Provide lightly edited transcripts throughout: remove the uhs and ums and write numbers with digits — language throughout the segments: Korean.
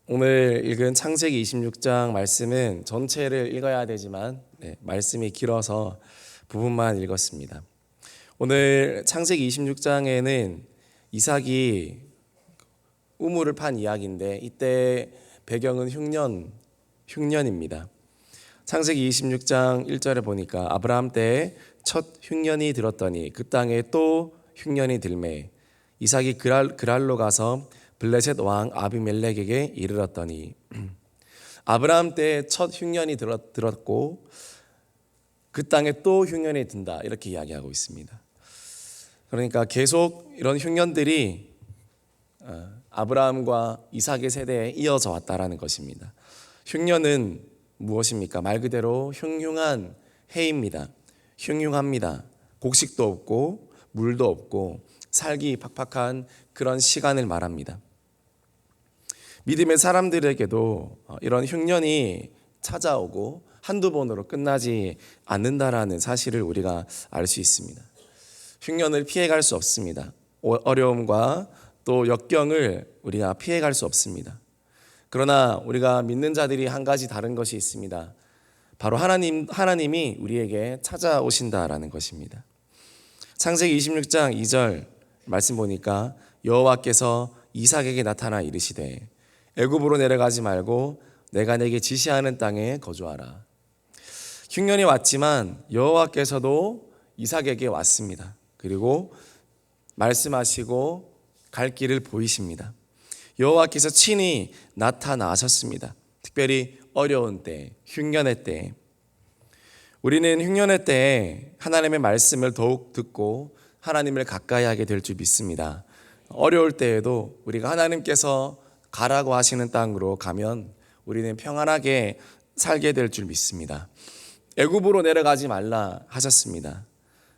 오늘 읽은 창세기 26장 말씀은 전체를 읽어야 되지만 말씀이 길어서 부분만 읽었습니다. 오늘 창세기 26장에는 이삭이 우물을 판 이야기인데 이때 배경은 흉년입니다. 창세기 26장 1절에 보니까 아브라함 때에 첫 흉년이 들었더니 그 땅에 또 흉년이 들매 이삭이 그랄로 가서 블레셋 왕 아비멜렉에게 이르렀더니 아브라함 때에 첫 흉년이 들었고 그 땅에 또 흉년이 든다 이렇게 이야기하고 있습니다. 그러니까 계속 이런 흉년들이 아브라함과 이삭의 세대에 이어져 왔다라는 것입니다. 흉년은 무엇입니까? 말 그대로 흉흉한 해입니다. 흉흉합니다. 곡식도 없고 물도 없고 살기 팍팍한 그런 시간을 말합니다. 믿음의 사람들에게도 이런 흉년이 찾아오고 한두 번으로 끝나지 않는다라는 사실을 우리가 알 수 있습니다. 흉년을 피해갈 수 없습니다. 어려움과 또 역경을 우리가 피해갈 수 없습니다. 그러나 우리가 믿는 자들이 한 가지 다른 것이 있습니다. 바로 하나님이 우리에게 찾아오신다라는 것입니다. 창세기 26장 2절 말씀 보니까 여호와께서 이삭에게 나타나 이르시되 애굽으로 내려가지 말고 내가 내게 지시하는 땅에 거주하라. 흉년이 왔지만 여호와께서도 이삭에게 왔습니다. 그리고 말씀하시고 갈 길을 보이십니다. 여호와께서 친히 나타나셨습니다. 특별히 어려운 때, 흉년의 때, 우리는 흉년의 때에 하나님의 말씀을 더욱 듣고 하나님을 가까이 하게 될 줄 믿습니다. 어려울 때에도 우리가 하나님께서 가라고 하시는 땅으로 가면 우리는 평안하게 살게 될 줄 믿습니다. 애굽으로 내려가지 말라 하셨습니다.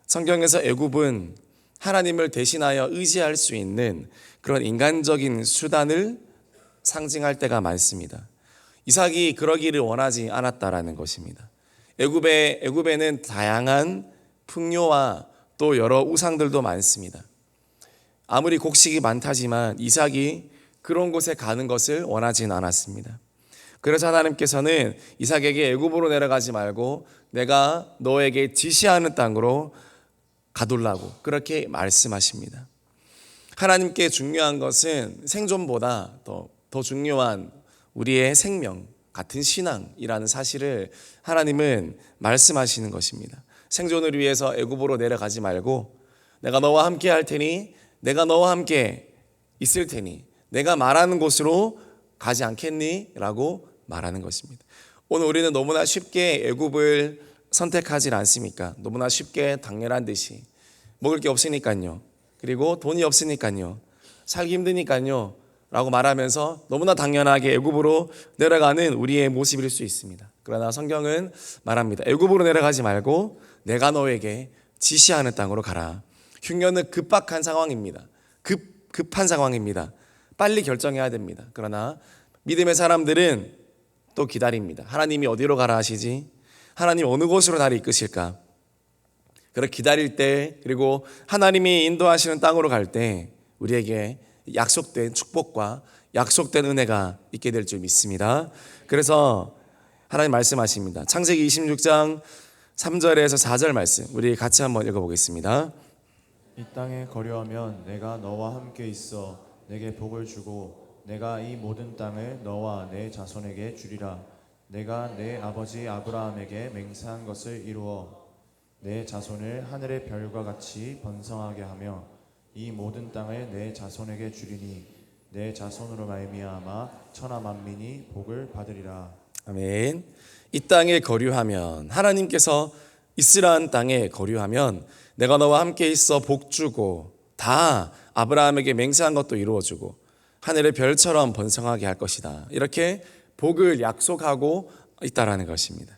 성경에서 애굽은 하나님을 대신하여 의지할 수 있는 그런 인간적인 수단을 상징할 때가 많습니다. 이삭이 그러기를 원하지 않았다라는 것입니다. 애굽에는 다양한 풍요와 또 여러 우상들도 많습니다. 아무리 곡식이 많다지만 이삭이 그런 곳에 가는 것을 원하진 않았습니다. 그래서 하나님께서는 이삭에게 애굽으로 내려가지 말고 내가 너에게 지시하는 땅으로 가둘라고 그렇게 말씀하십니다. 하나님께 중요한 것은 생존보다 더 중요한 우리의 생명, 같은 신앙이라는 사실을 하나님은 말씀하시는 것입니다. 생존을 위해서 애굽으로 내려가지 말고 내가 너와 함께 할 테니 내가 너와 함께 있을 테니 내가 말하는 곳으로 가지 않겠니? 라고 말하는 것입니다. 오늘 우리는 너무나 쉽게 애굽을 선택하지 않습니까? 너무나 쉽게 당연한 듯이 먹을 게 없으니까요. 그리고 돈이 없으니까요. 살기 힘드니까요. 라고 말하면서 너무나 당연하게 애굽으로 내려가는 우리의 모습일 수 있습니다. 그러나 성경은 말합니다. 애굽으로 내려가지 말고 내가 너에게 지시하는 땅으로 가라. 흉년은 급박한 상황입니다. 급한 상황입니다. 빨리 결정해야 됩니다. 그러나 믿음의 사람들은 또 기다립니다. 하나님이 어디로 가라 하시지? 하나님 어느 곳으로 나를 이끄실까? 그렇게 기다릴 때 그리고 하나님이 인도하시는 땅으로 갈 때 우리에게 약속된 축복과 약속된 은혜가 있게 될 줄 믿습니다. 그래서 하나님 말씀하십니다. 창세기 26장 3절에서 4절 말씀 우리 같이 한번 읽어보겠습니다. 이 땅에 거류하면 내가 너와 함께 있어 내게 복을 주고 내가 이 모든 땅을 너와 내 자손에게 주리라. 내가 내 아버지 아브라함에게 맹세한 것을 이루어 내 자손을 하늘의 별과 같이 번성하게 하며 이 모든 땅을 내 자손에게 주리니 내 자손으로 말미암아 천하 만민이 복을 받으리라. 아멘. 이 땅에 거류하면 하나님께서 이스라엘 땅에 거류하면 내가 너와 함께 있어 복 주고 다 아브라함에게 맹세한 것도 이루어주고 하늘의 별처럼 번성하게 할 것이다. 이렇게 복을 약속하고 있다라는 것입니다.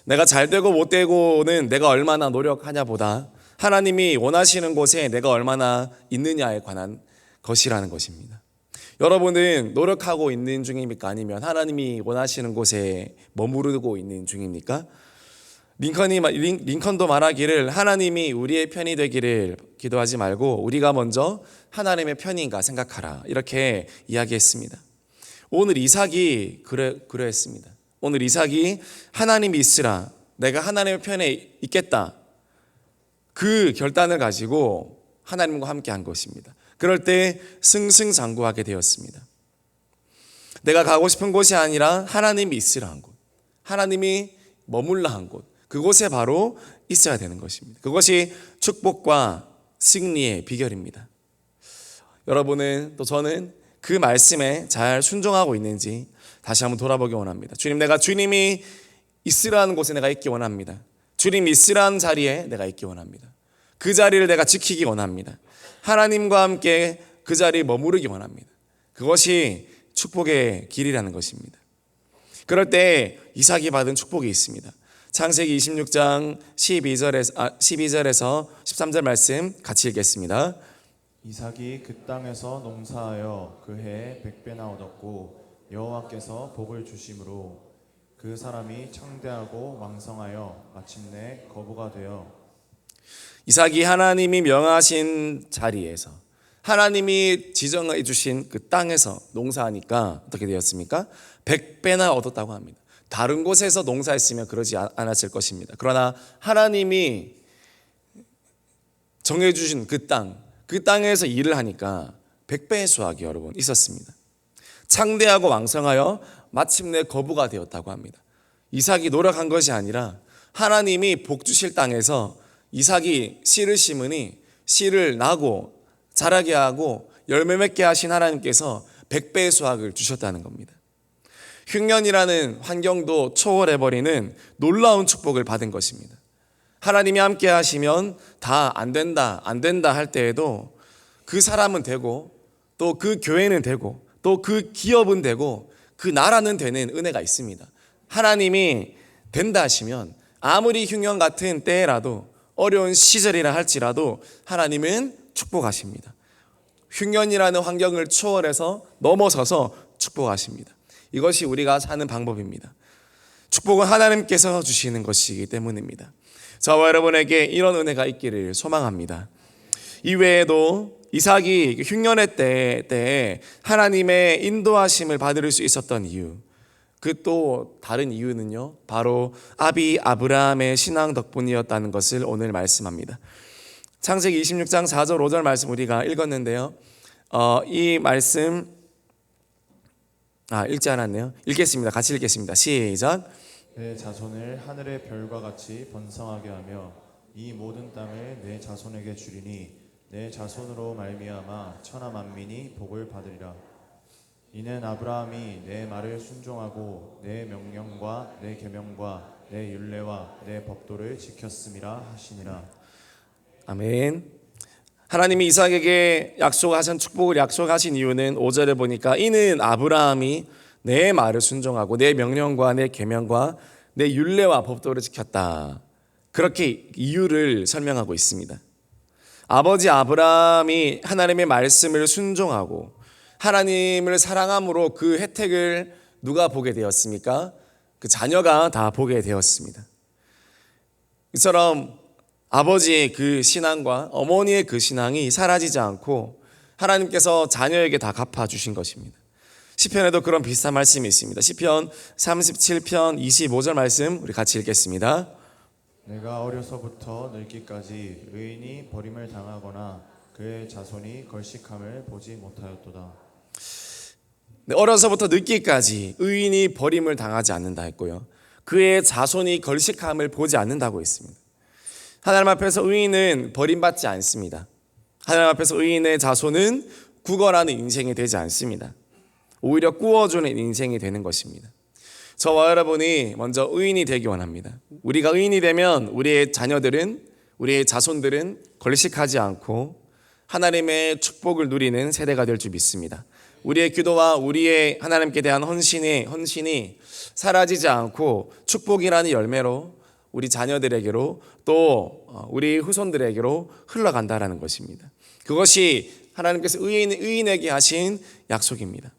내가 잘 되고 못 되고는 내가 얼마나 노력하냐 보다 하나님이 원하시는 곳에 내가 얼마나 있느냐에 관한 것이라는 것입니다. 여러분은 노력하고 있는 중입니까? 아니면 하나님이 원하시는 곳에 머무르고 있는 중입니까? 링컨도 말하기를 하나님이 우리의 편이 되기를 기도하지 말고 우리가 먼저 하나님의 편인가 생각하라 이렇게 이야기했습니다. 오늘 이삭이 그러했습니다. 오늘 이삭이 하나님이 있으라, 내가 하나님의 편에 있겠다, 그 결단을 가지고 하나님과 함께 한 것입니다. 그럴 때 승승장구하게 되었습니다. 내가 가고 싶은 곳이 아니라 하나님이 있으라 한 곳, 하나님이 머물라 한 곳, 그곳에 바로 있어야 되는 것입니다. 그것이 축복과 승리의 비결입니다. 여러분은 또 저는 그 말씀에 잘 순종하고 있는지 다시 한번 돌아보기 원합니다. 주님, 내가 주님이 있으라는 곳에 내가 있기 원합니다. 주님이 있으라는 자리에 내가 있기 원합니다. 그 자리를 내가 지키기 원합니다. 하나님과 함께 그 자리에 머무르기 원합니다. 그것이 축복의 길이라는 것입니다. 그럴 때 이삭이 받은 축복이 있습니다. 창세기 26장 12절에서 13절 말씀 같이 읽겠습니다. 이삭이 그 땅에서 농사하여 그 해에 100배나 얻었고 여호와께서 복을 주심으로 그 사람이 창대하고 왕성하여 마침내 거부가 되어. 이삭이 하나님이 명하신 자리에서, 하나님이 지정해 주신 그 땅에서 농사하니까 어떻게 되었습니까? 100배나 얻었다고 합니다. 다른 곳에서 농사했으면 그러지 않았을 것입니다. 그러나 하나님이 정해주신 그 땅에서 일을 하니까 100배의 수확이 여러분 있었습니다. 창대하고 왕성하여 마침내 거부가 되었다고 합니다. 이삭이 노력한 것이 아니라 하나님이 복 주실 땅에서 이삭이 씨를 심으니 씨를 나고 자라게 하고 열매 맺게 하신 하나님께서 100배의 수확을 주셨다는 겁니다. 흉년이라는 환경도 초월해버리는 놀라운 축복을 받은 것입니다. 하나님이 함께 하시면 다 안 된다 할 때에도 그 사람은 되고, 또 그 교회는 되고, 또 그 기업은 되고, 그 나라는 되는 은혜가 있습니다. 하나님이 된다 하시면 아무리 흉년 같은 때라도, 어려운 시절이라 할지라도 하나님은 축복하십니다. 흉년이라는 환경을 초월해서 넘어서서 축복하십니다. 이것이 우리가 사는 방법입니다. 축복은 하나님께서 주시는 것이기 때문입니다. 저와 여러분에게 이런 은혜가 있기를 소망합니다. 이외에도 이삭이 흉년의 때에 하나님의 인도하심을 받을 수 있었던 이유, 그 또 다른 이유는요, 바로 아비 아브라함의 신앙 덕분이었다는 것을 오늘 말씀합니다. 창세기 26장 4절 5절 말씀 우리가 읽었는데요, 이 말씀 읽지 않았네요. 읽겠습니다. 같이 읽겠습니다. 시작. 내 자손을 하늘의 별과 같이 번성하게 하며 이 모든 땅을 내 자손에게 주리니 내 자손으로 말미암아 천하 만민이 복을 받으리라. 이는 아브라함이 내 말을 순종하고 내 명령과 내 계명과 내 율례와 내 법도를 지켰음이라 하시니라. 아멘. 하나님이 이삭에게 약속하신 축복을 약속하신 이유는 5절에 보니까 이는 아브라함이 내 말을 순종하고 내 명령과 내 계명과 내 율례와 법도를 지켰다. 그렇게 이유를 설명하고 있습니다. 아버지 아브라함이 하나님의 말씀을 순종하고 하나님을 사랑함으로 그 혜택을 누가 보게 되었습니까? 그 자녀가 다 보게 되었습니다. 이처럼 아버지의 그 신앙과 어머니의 그 신앙이 사라지지 않고 하나님께서 자녀에게 다 갚아주신 것입니다. 시편에도 그런 비슷한 말씀이 있습니다. 시편 37편 25절 말씀 우리 같이 읽겠습니다. 내가 어려서부터 늙기까지 의인이 버림을 당하거나 그의 자손이 걸식함을 보지 못하였도다. 어려서부터 늙기까지 의인이 버림을 당하지 않는다 했고요, 그의 자손이 걸식함을 보지 않는다고 했습니다. 하나님 앞에서 의인은 버림받지 않습니다. 하나님 앞에서 의인의 자손은 구걸하는 인생이 되지 않습니다. 오히려 꾸어주는 인생이 되는 것입니다. 저와 여러분이 먼저 의인이 되기 원합니다. 우리가 의인이 되면 우리의 자녀들은, 우리의 자손들은 걸식하지 않고 하나님의 축복을 누리는 세대가 될 줄 믿습니다. 우리의 기도와 우리의 하나님께 대한 헌신이 사라지지 않고 축복이라는 열매로 우리 자녀들에게로 또 우리 후손들에게로 흘러간다라는 것입니다. 그것이 하나님께서 의인에게 하신 약속입니다.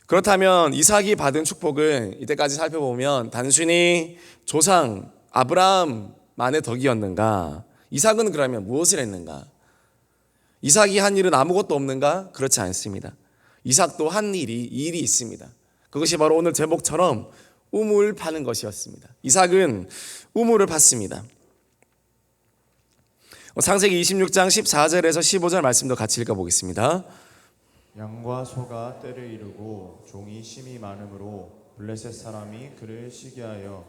그렇다면 이삭이 받은 축복은 이때까지 살펴보면 단순히 조상 아브라함만의 덕이었는가? 이삭은 그러면 무엇을 했는가? 이삭이 한 일은 아무것도 없는가? 그렇지 않습니다. 이삭도 한 일이 있습니다. 그것이 바로 오늘 제목처럼 우물 파는 것이었습니다. 이삭은 우물을 팠습니다. 창세기 26장 14절에서 15절 말씀도 같이 읽어보겠습니다. 양과 소가 때를 이루고 종이 심이 많으므로 블레셋 사람이 그를 시기하여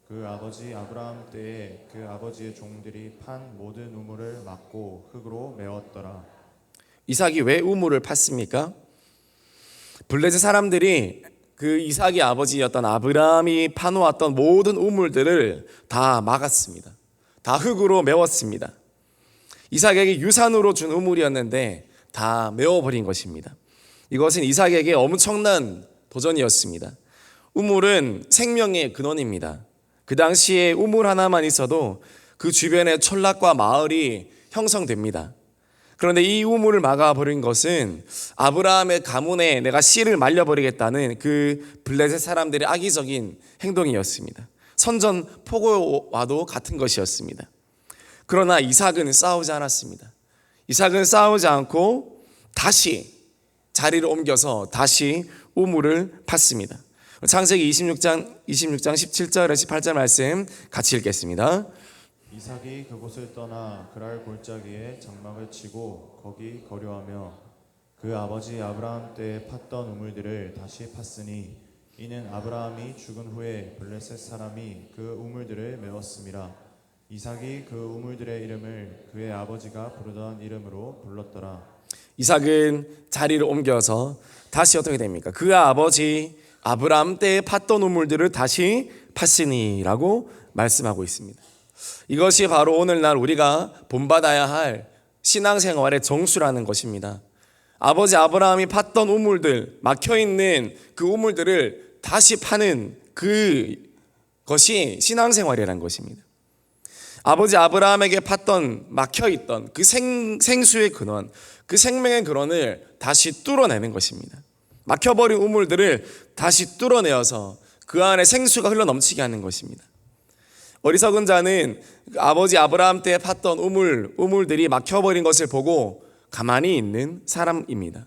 그 아버지 아브라함 때에 그 아버지의 종들이 판 모든 우물을 막고 흙으로 메웠더라. 이삭이 왜 우물을 팠습니까? 블레셋 사람들이 그 이삭의 아버지였던 아브라함이 파놓았던 모든 우물들을 다 막았습니다. 다 흙으로 메웠습니다. 이삭에게 유산으로 준 우물이었는데 다 메워버린 것입니다. 이것은 이삭에게 엄청난 도전이었습니다. 우물은 생명의 근원입니다. 그 당시에 우물 하나만 있어도 그 주변에 촌락과 마을이 형성됩니다. 그런데 이 우물을 막아버린 것은 아브라함의 가문에 내가 씨를 말려버리겠다는 그 블레셋 사람들의 악의적인 행동이었습니다. 선전포고와도 같은 것이었습니다. 그러나 이삭은 싸우지 않았습니다. 이삭은 싸우지 않고 다시 자리를 옮겨서 다시 우물을 팠습니다. 창세기 26장 17절에서 18절 말씀 같이 읽겠습니다. 이삭이 그곳을 떠나 그랄 골짜기에 장막을 치고 거기 거류하며 그 아버지 아브라함 때에 팠던 우물들을 다시 팠으니 이는 아브라함이 죽은 후에 블레셋 사람이 그 우물들을 메웠음이라. 이삭이 그 우물들의 이름을 그의 아버지가 부르던 이름으로 불렀더라. 이삭은 자리를 옮겨서 다시 어떻게 됩니까? 그 아버지 아브라함 때에 팠던 우물들을 다시 팠으니라고 말씀하고 있습니다. 이것이 바로 오늘날 우리가 본받아야 할 신앙생활의 정수라는 것입니다. 아버지 아브라함이 팠던 우물들, 막혀있는 그 우물들을 다시 파는 그것이 신앙생활이라는 것입니다. 아버지 아브라함에게 팠던 막혀있던 그 생수의 근원, 그 생명의 근원을 다시 뚫어내는 것입니다. 막혀버린 우물들을 다시 뚫어내어서 그 안에 생수가 흘러넘치게 하는 것입니다. 어리석은 자는 아버지 아브라함 때 팠던 우물들이 막혀버린 것을 보고 가만히 있는 사람입니다.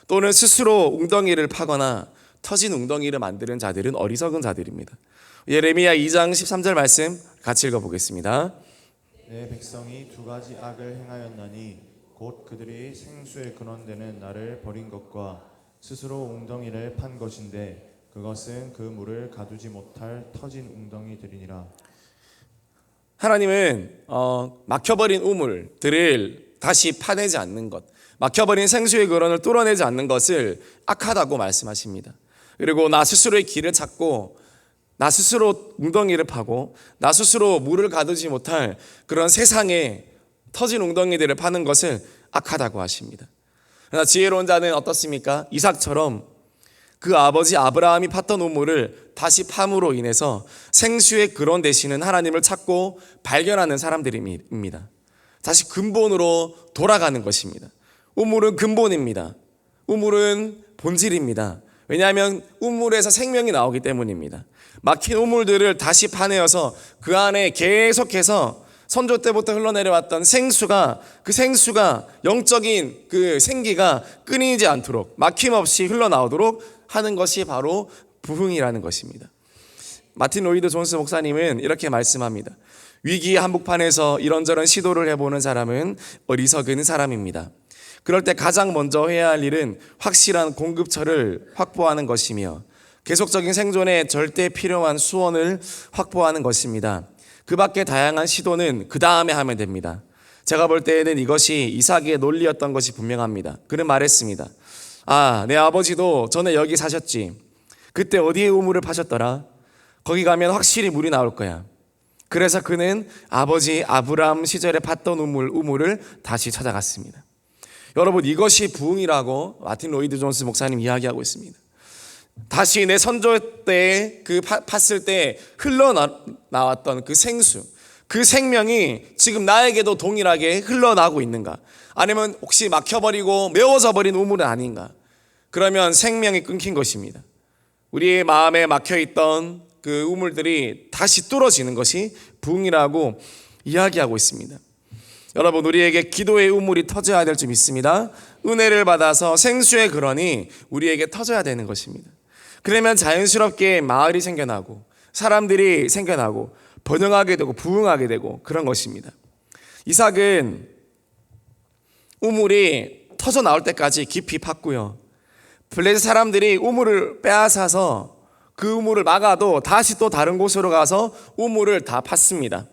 또는 스스로 웅덩이를 파거나 터진 웅덩이를 만드는 자들은 어리석은 자들입니다. 예레미야 2장 13절 말씀 같이 읽어보겠습니다. 내 백성이 두 가지 악을 행하였나니 곧 그들이 생수의 근원되는 나를 버린 것과 스스로 웅덩이를 판 것인데 그것은 그 물을 가두지 못할 터진 웅덩이들이니라. 하나님은 막혀버린 우물들을 다시 파내지 않는 것, 막혀버린 생수의 근원을 뚫어내지 않는 것을 악하다고 말씀하십니다. 그리고 나 스스로의 길을 찾고 나 스스로 웅덩이를 파고 나 스스로 물을 가두지 못할 그런 세상에 터진 웅덩이들을 파는 것을 악하다고 하십니다. 그러나 지혜로운 자는 어떻습니까? 이삭처럼 그 아버지 아브라함이 팠던 우물을 다시 팜으로 인해서 생수의 근원 되시는 하나님을 찾고 발견하는 사람들입니다. 다시 근본으로 돌아가는 것입니다. 우물은 근본입니다. 우물은 본질입니다. 왜냐하면 우물에서 생명이 나오기 때문입니다. 막힌 우물들을 다시 파내어서 그 안에 계속해서 선조 때부터 흘러내려왔던 그 생수가 영적인 그 생기가 끊이지 않도록 막힘없이 흘러나오도록 하는 것이 바로 부흥이라는 것입니다. 마틴 로이드 존스 목사님은 이렇게 말씀합니다. 위기의 한복판에서 이런저런 시도를 해보는 사람은 어리석은 사람입니다. 그럴 때 가장 먼저 해야 할 일은 확실한 공급처를 확보하는 것이며 계속적인 생존에 절대 필요한 수원을 확보하는 것입니다. 그 밖에 다양한 시도는 그 다음에 하면 됩니다. 제가 볼 때에는 이것이 이삭의 논리였던 것이 분명합니다. 그는 말했습니다. 내 아버지도 전에 여기 사셨지. 그때 어디에 우물을 파셨더라? 거기 가면 확실히 물이 나올 거야. 그래서 그는 아버지 아브라함 시절에 팠던 우물을 다시 찾아갔습니다. 여러분, 이것이 부흥이라고 마틴 로이드 존스 목사님 이야기하고 있습니다. 다시 내 선조 때 팠을 때 흘러나왔던 그 생수, 그 생명이 지금 나에게도 동일하게 흘러나오고 있는가? 아니면 혹시 막혀버리고 메워져 버린 우물은 아닌가? 그러면 생명이 끊긴 것입니다. 우리의 마음에 막혀있던 그 우물들이 다시 뚫어지는 것이 부흥이라고 이야기하고 있습니다. 여러분, 우리에게 기도의 우물이 터져야 될 줄 믿습니다. 은혜를 받아서 생수의 근원이 우리에게 터져야 되는 것입니다. 그러면 자연스럽게 마을이 생겨나고 사람들이 생겨나고 번영하게 되고 부흥하게 되고 그런 것입니다. 이삭은 우물이 터져 나올 때까지 깊이 팠고요. 블레셋 사람들이 우물을 빼앗아서 그 우물을 막아도 다시 또 다른 곳으로 가서 우물을 다 팠습니다.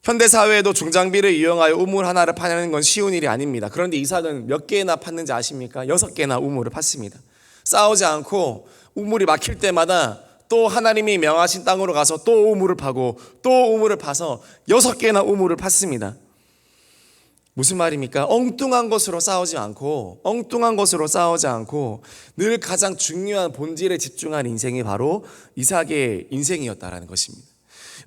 현대사회에도 중장비를 이용하여 우물 하나를 파내는 건 쉬운 일이 아닙니다. 그런데 이삭은 몇 개나 팠는지 아십니까? 6개나 우물을 팠습니다. 싸우지 않고 우물이 막힐 때마다 또 하나님이 명하신 땅으로 가서 또 우물을 파고 또 우물을 파서 6개나 우물을 팠습니다. 무슨 말입니까? 엉뚱한 것으로 싸우지 않고 늘 가장 중요한 본질에 집중한 인생이 바로 이삭의 인생이었다라는 것입니다.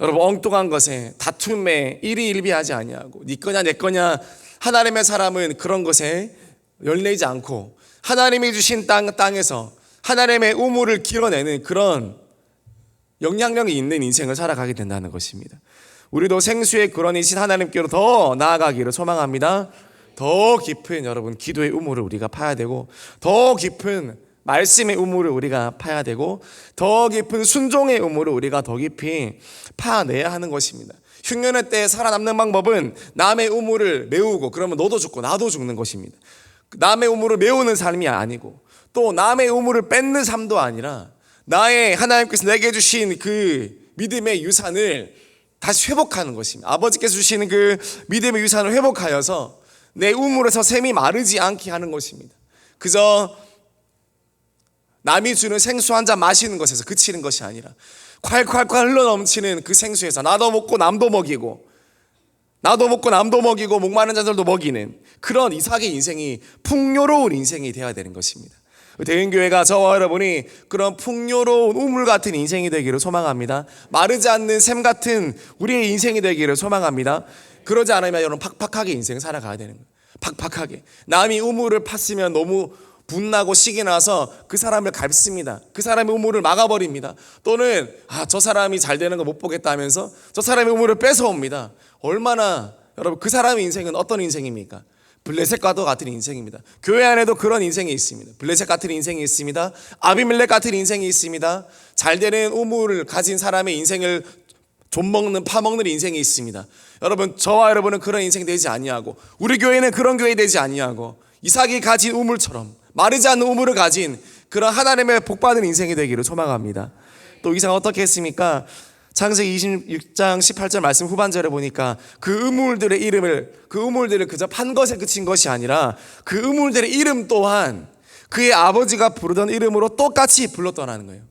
여러분, 엉뚱한 것에, 다툼에 일희일비하지 아니하고 네 거냐 내 거냐, 하나님의 사람은 그런 것에 열내지 않고 하나님이 주신 땅에서 하나님의 우물을 길어내는 그런 영향력이 있는 인생을 살아가게 된다는 것입니다. 우리도 생수의 근원이신 하나님께로 더 나아가기를 소망합니다. 더 깊은 여러분 기도의 우물을 우리가 파야 되고, 더 깊은 말씀의 우물을 우리가 파야 되고, 더 깊은 순종의 우물을 우리가 더 깊이 파내야 하는 것입니다. 흉년의 때에 살아남는 방법은 남의 우물을 메우고, 그러면 너도 죽고 나도 죽는 것입니다. 남의 우물을 메우는 삶이 아니고 또 남의 우물을 뺏는 삶도 아니라 나의 하나님께서 내게 주신 그 믿음의 유산을 다시 회복하는 것입니다. 아버지께서 주시는 그 믿음의 유산을 회복하여서 내 우물에서 샘이 마르지 않게 하는 것입니다. 그저 남이 주는 생수 한 잔 마시는 것에서 그치는 것이 아니라 콸콸콸 흘러넘치는 그 생수에서 나도 먹고 남도 먹이고 목마른 자들도 먹이는 그런 이삭의 인생이 풍요로운 인생이 되어야 되는 것입니다. 대인교회가 저와 여러분이 그런 풍요로운 우물 같은 인생이 되기를 소망합니다. 마르지 않는 샘 같은 우리의 인생이 되기를 소망합니다. 그러지 않으면 여러분 팍팍하게 인생을 살아가야 되는 거예요. 팍팍하게. 남이 우물을 팠으면 너무 분나고 식이 나서 그 사람을 갈습니다. 그 사람의 우물을 막아버립니다. 또는 저 사람이 잘 되는 거 못 보겠다 하면서 저 사람의 우물을 뺏어옵니다. 얼마나 여러분, 그 사람의 인생은 어떤 인생입니까? 블레셋과도 같은 인생입니다. 교회 안에도 그런 인생이 있습니다. 블레셋 같은 인생이 있습니다. 아비멜렉 같은 인생이 있습니다. 잘 되는 우물을 가진 사람의 인생을 좀먹는 파먹는 인생이 있습니다. 여러분, 저와 여러분은 그런 인생 되지 아니하고, 우리 교회는 그런 교회 되지 아니하고, 이삭이 가진 우물처럼 마르지 않는 우물을 가진 그런 하나님의 복받은 인생이 되기를 소망합니다. 또 이삭은 어떻게 했습니까? 창세기 26장 18절 말씀 후반절에 보니까 그 우물들을 그저 판 것에 그친 것이 아니라 그 우물들의 이름 또한 그의 아버지가 부르던 이름으로 똑같이 불렀더라는 거예요.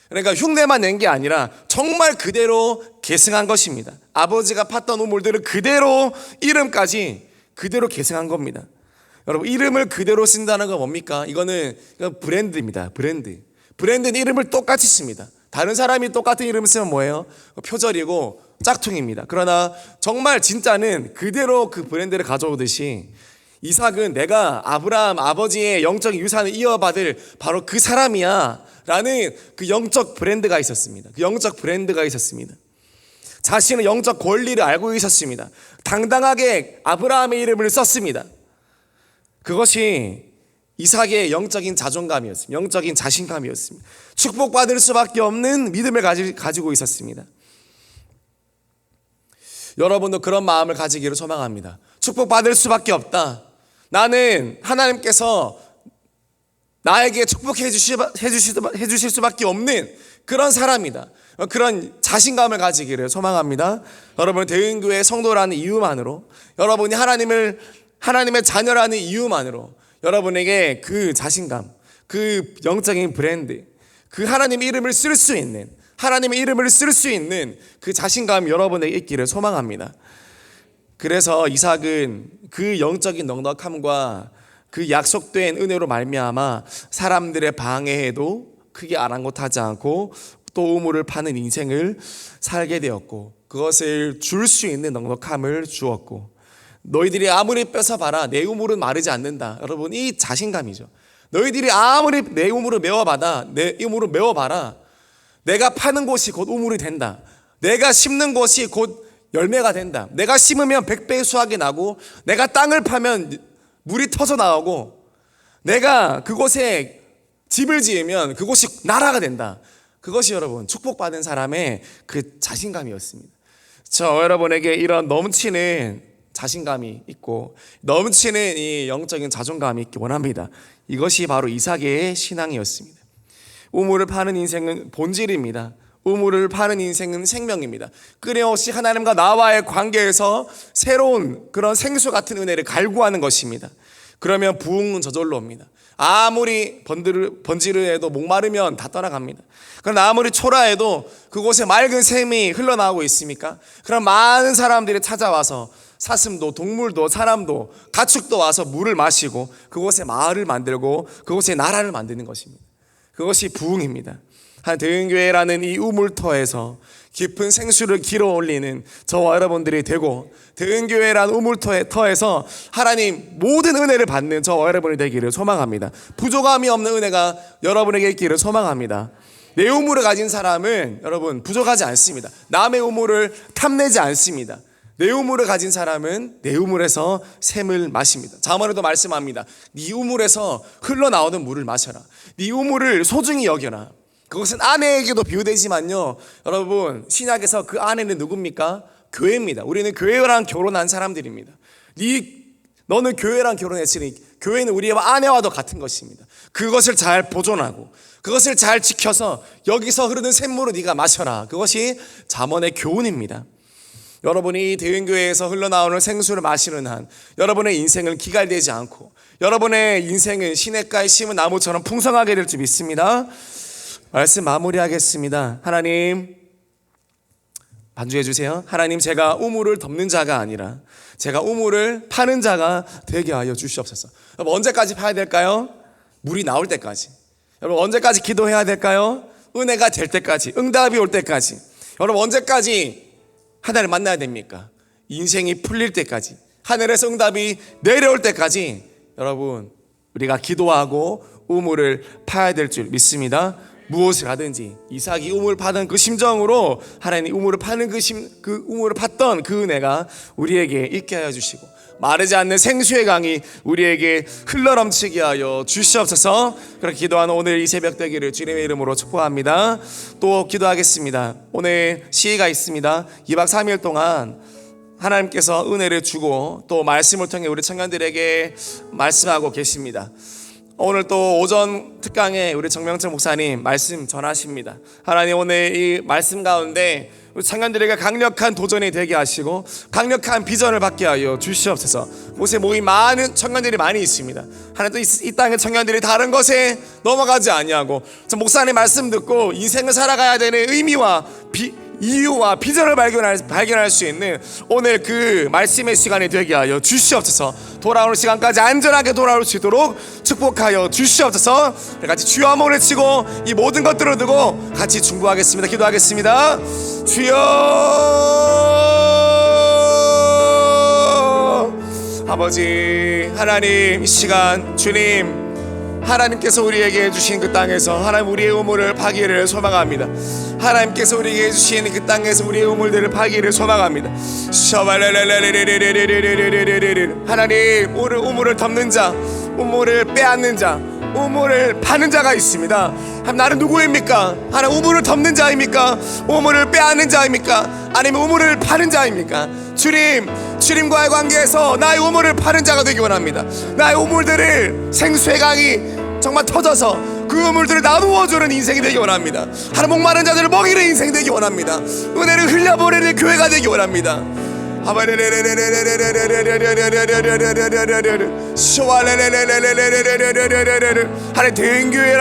그러니까 흉내만 낸 게 아니라 정말 그대로 계승한 것입니다. 아버지가 팠던 우물들을 그대로 이름까지 그대로 계승한 겁니다. 여러분, 이름을 그대로 쓴다는 건 뭡니까? 이거는 브랜드입니다. 브랜드는 이름을 똑같이 씁니다. 다른 사람이 똑같은 이름을 쓰면 뭐예요? 표절이고 짝퉁입니다. 그러나 정말 진짜는 그대로 그 브랜드를 가져오듯이 이삭은 내가 아브라함 아버지의 영적 유산을 이어받을 바로 그 사람이야 라는 그 영적 브랜드가 있었습니다. 자신의 영적 권리를 알고 있었습니다. 당당하게 아브라함의 이름을 썼습니다. 그것이 이삭의 영적인 자존감이었습니다. 영적인 자신감이었습니다. 축복받을 수밖에 없는 믿음을 가지고 있었습니다. 여러분도 그런 마음을 가지기를 소망합니다. 축복받을 수밖에 없다. 나는 하나님께서 나에게 축복해 주실 수밖에 없는 그런 사람이다. 그런 자신감을 가지기를 소망합니다. 여러분, 대은교회 성도라는 이유만으로, 여러분이 하나님의 자녀라는 이유만으로 여러분에게 그 자신감, 그 영적인 브랜드, 그 하나님의 이름을 쓸 수 있는 그 자신감이 여러분에게 있기를 소망합니다. 그래서 이삭은 그 영적인 넉넉함과 그 약속된 은혜로 말미암아 사람들의 방해에도 크게 아랑곳하지 않고 또 우물을 파는 인생을 살게 되었고, 그것을 줄 수 있는 넉넉함을 주었고, 너희들이 아무리 뺏어봐라 내 우물은 마르지 않는다. 여러분, 이 자신감이죠. 너희들이 아무리 내 우물을 메워봐라 내가 파는 곳이 곧 우물이 된다. 내가 심는 곳이 곧 열매가 된다. 내가 심으면 100배의 수확이 나고, 내가 땅을 파면 물이 터져 나오고, 내가 그곳에 집을 지으면 그곳이 나라가 된다. 그것이 여러분 축복받은 사람의 그 자신감이었습니다. 저 여러분에게 이런 넘치는 자신감이 있고 넘치는 이 영적인 자존감이 있기 원합니다. 이것이 바로 이삭의 신앙이었습니다. 우물을 파는 인생은 본질입니다. 우물을 파는 인생은 생명입니다. 끊임없이 하나님과 나와의 관계에서 새로운 그런 생수 같은 은혜를 갈구하는 것입니다. 그러면 부흥은 저절로 옵니다. 아무리 번지르해도 목마르면 다 떠나갑니다. 그러나 아무리 초라해도 그곳에 맑은 샘이 흘러나오고 있습니까? 그럼 많은 사람들이 찾아와서 사슴도 동물도 사람도 가축도 와서 물을 마시고 그곳에 마을을 만들고 그곳에 나라를 만드는 것입니다. 그것이 부흥입니다. 한 대은교회라는 이 우물터에서 깊은 생수를 길어 올리는 저와 여러분들이 되고, 대은교회라는 우물터에서 하나님 모든 은혜를 받는 저와 여러분이 되기를 소망합니다. 부족함이 없는 은혜가 여러분에게 있기를 소망합니다. 내 우물을 가진 사람은 여러분 부족하지 않습니다. 남의 우물을 탐내지 않습니다. 내 우물을 가진 사람은 내 우물에서 샘을 마십니다. 자문에도 말씀합니다. 네 우물에서 흘러나오는 물을 마셔라. 네 우물을 소중히 여겨라. 그것은 아내에게도 비유되지만요, 여러분 신약에서 그 아내는 누굽니까? 교회입니다. 우리는 교회랑 결혼한 사람들입니다. 너는 교회랑 결혼했으니 교회는 우리의 아내와도 같은 것입니다. 그것을 잘 보존하고 그것을 잘 지켜서 여기서 흐르는 샘물을 네가 마셔라. 그것이 잠언의 교훈입니다. 여러분이 대은교회에서 흘러나오는 생수를 마시는 한 여러분의 인생은 기갈되지 않고 여러분의 인생은 시냇가에 심은 나무처럼 풍성하게 될 줄 믿습니다. 말씀 마무리하겠습니다. 하나님 반주해 주세요. 하나님, 제가 우물을 덮는 자가 아니라 제가 우물을 파는 자가 되게 하여 주시옵소서. 여러분 언제까지 파야 될까요? 물이 나올 때까지. 여러분 언제까지 기도해야 될까요? 은혜가 될 때까지, 응답이 올 때까지. 여러분 언제까지 하나님을 만나야 됩니까? 인생이 풀릴 때까지, 하늘에서 응답이 내려올 때까지 여러분 우리가 기도하고 우물을 파야 될 줄 믿습니다. 무엇을 하든지 이삭이 우물을 파던 그 심정으로 하나님 우물을 파는 그 우물을 팠던 그 은혜가 우리에게 있게 하여 주시고 마르지 않는 생수의 강이 우리에게 흘러넘치게 하여 주시옵소서. 그렇게 기도하는 오늘 이 새벽 되기를 주님의 이름으로 축복합니다. 또 기도하겠습니다. 오늘 시위가 있습니다. 2박 3일 동안 하나님께서 은혜를 주고 또 말씀을 통해 우리 청년들에게 말씀하고 계십니다. 오늘 또 오전 특강에 우리 정명철 목사님 말씀 전하십니다. 하나님 오늘 이 말씀 가운데 우리 청년들에게 강력한 도전이 되게 하시고 강력한 비전을 받게 하여 주시옵소서. 곳에 모인 많은 청년들이 많이 있습니다. 하나님 또 이 땅의 청년들이 다른 것에 넘어가지 아니하고 목사님 말씀 듣고 인생을 살아가야 되는 의미와 이유와 비전을 발견할 수 있는 오늘 그 말씀의 시간이 되게 하여 주시옵소서. 돌아오는 시간까지 안전하게 돌아올 수 있도록 축복하여 주시옵소서. 같이 주여 한번 외치고 이 모든 것들을 두고 같이 중보하겠습니다. 기도하겠습니다. 주여, 아버지 하나님, 이 시간 주님 하나님께서 우리에게 주신 그 땅에서 하나님 우리의 우물을 파기를 소망합니다. 하나님께서 우리에게 주신 그 땅에서 우리의 우물들을 파기를 소망합니다. 하나님 우물을 덮는 자, 우물을 빼앗는 자, 우물을 파는 자가 있습니다. 나는 누구입니까? 하나님 우물을 덮는 자입니까? 우물을 빼앗는 자입니까? 아니면 우물을 파는 자입니까? 주님과의 관계에서 나의 우물을 파는 자가 되기 원합니다. 나의 우물들을 생수의 강이 정말 터져서 그 우물들을 나누어주는 인생이 되기 원합니다. 하나님 목마른 자들을 먹이는 인생이 되기 원합니다. 은혜를 흘려보내는 교회가 되기 원합니다. 하나님 대인교회라